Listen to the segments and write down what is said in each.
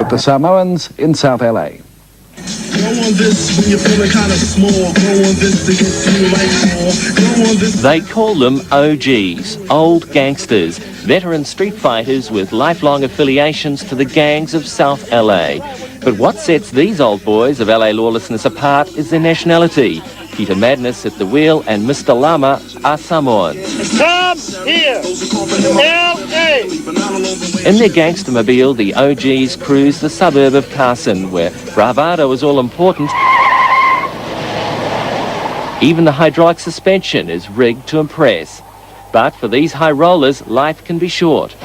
The Samoans in South LA. They call them OGs, old gangsters, veteran street fighters with lifelong affiliations to the gangs of South LA. But what sets these old boys of LA lawlessness apart is their nationality. Peter Madness at the wheel and Mr. Lama are Samoans. Come here! L.A. In their gangstermobile, the OGs cruise the suburb of Carson, where bravado is all important. Even the hydraulic suspension is rigged to impress. But for these high rollers, life can be short.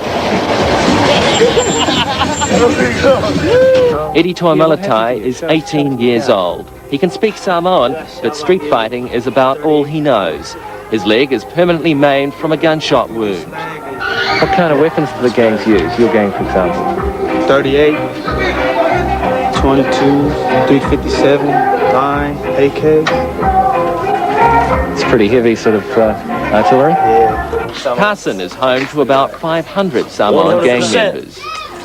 Eddie Toimalatai is 18 years old. He can speak Samoan, but street fighting is about all he knows. His leg is permanently maimed from a gunshot wound. What kind of weapons do the gangs use? Your gang, for example? 38, 22, 357, 9, AK. It's pretty heavy sort of artillery. Yeah. Carson is home to about 500 Samoan gang 100%. members.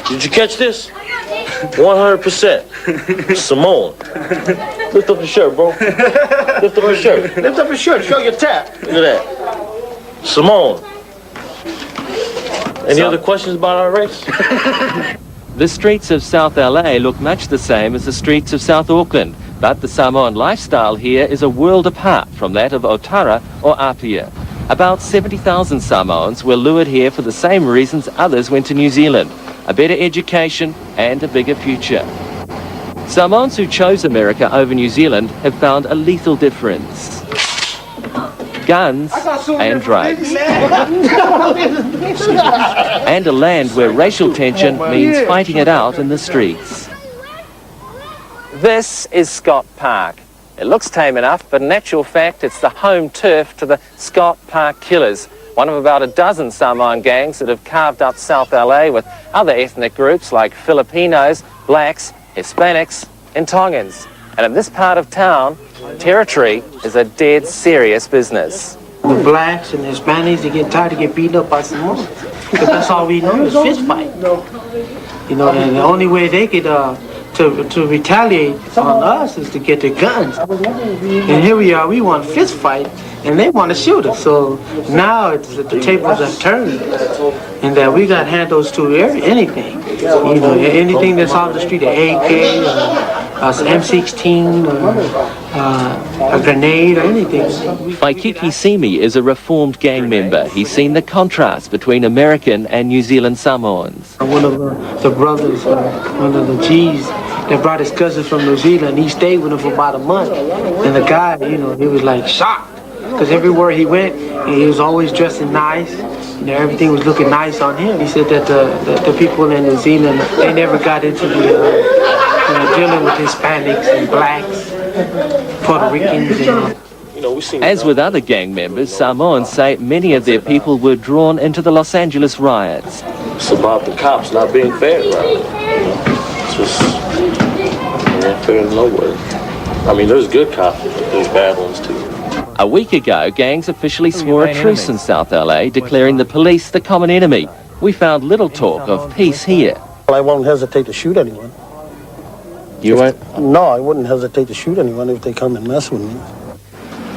Did you catch this? 100%. Samoan. Lift up your shirt, bro. Lift up your shirt. Lift up your shirt, show your tap. Look at that. Samoan. Any other questions about our race? The streets of South LA look much the same as the streets of South Auckland, but the Samoan lifestyle here is a world apart from that of Otara or Apia. About 70,000 Samoans were lured here for the same reasons others went to New Zealand: a better education and a bigger future. Samoans who chose America over New Zealand have found a lethal difference: guns and drugs. And a land where racial tension means fighting it out in the streets. This is Scott Park. It looks tame enough, but in actual fact it's the home turf to the Scott Park Killers, one of about a dozen Samoan gangs that have carved up South LA with other ethnic groups like Filipinos, blacks, Hispanics and Tongans. And in this part of town, territory is a dead serious business. The blacks and Hispanics, they get tired to get beaten up by Samoans. Because that's all we know is fist fight. You know, and the only way they could to retaliate on us is to get their guns. And here we are, we want fist fight, and they want to shoot us. So now it's the tables have turned, and that we got handles to anything. You know, anything that's on the street, an AK, M16, a grenade, or anything. Waikiki Simi is a reformed gang member. He's seen the contrast between American and New Zealand Samoans. One of the brothers, one of the G's, that brought his cousin from New Zealand. He stayed with him for about a month. And the guy, you know, he was like shocked. Because everywhere he went, he was always dressing nice. You know, everything was looking nice on him. He said that the people in New Zealand, they never got into dealing with Hispanics and blacks, Puerto Ricans, and As with other gang members, Samoans say many of their people were drawn into the Los Angeles riots. It's about the cops not being fair around here. It's just not fair nowhere. I mean, there's good cops, but there's bad ones too. A week ago, gangs officially swore a truce in South LA, declaring the police the common enemy. We found little talk of peace here. I won't hesitate to shoot anyone. You won't? No, I wouldn't hesitate to shoot anyone if they come and mess with me.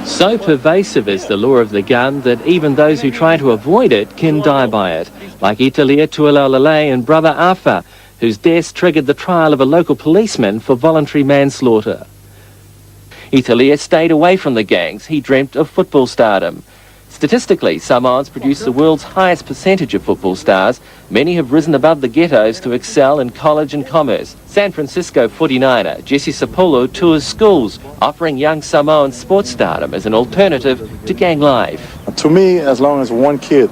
So pervasive is the law of the gun that even those who try to avoid it can die by it, like Italia Tualalalei and brother Afa, whose deaths triggered the trial of a local policeman for voluntary manslaughter. Italia stayed away from the gangs. He dreamt of football stardom. Statistically, Samoans produce the world's highest percentage of football stars. Many have risen above the ghettos to excel in college and commerce. San Francisco 49er Jesse Sapolo tours schools, offering young Samoans sports stardom as an alternative to gang life. To me, as long as one kid,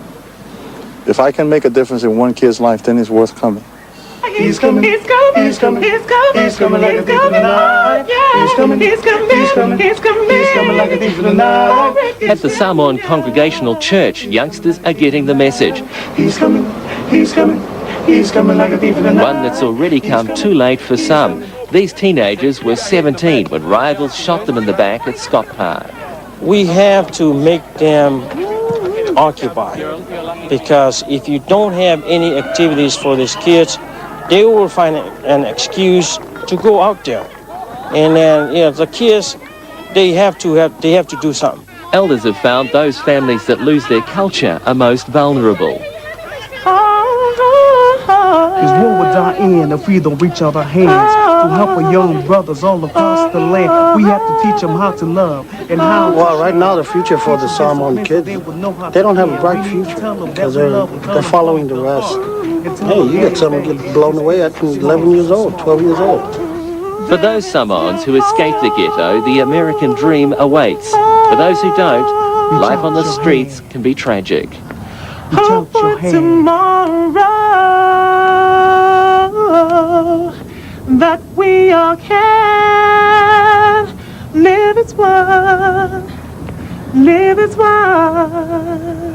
if I can make a difference in one kid's life, then it's worth coming. He's coming, he's coming, he's coming, he's coming, he's coming like a thief in the night. He's coming, he's coming, he's coming, he's coming, he's coming like a thief in the night. At the Samoan Congregational Church, youngsters are getting the message. He's coming, he's coming, he's coming like a thief in the night. One that's already come too late for some. These teenagers were 17 when rivals shot them in the back at Scott Park. We have to make them occupied, because if you don't have any activities for these kids, they will find an excuse to go out there. And then, the kids, they have to do something. Elders have found those families that lose their culture are most vulnerable. This war would die in if we don't reach out our hands to help our young brothers all across the land. We have to teach them how to love and how. Well, right now the future for the Samoan kids, they don't have a bright future because they're following the rest. Hey, you get someone get blown away at 11 years old, 12 years old. For those Samoans who escape the ghetto, the American dream awaits. For those who don't, life on the streets can be tragic. Hope for tomorrow that we all can live as one, live as one.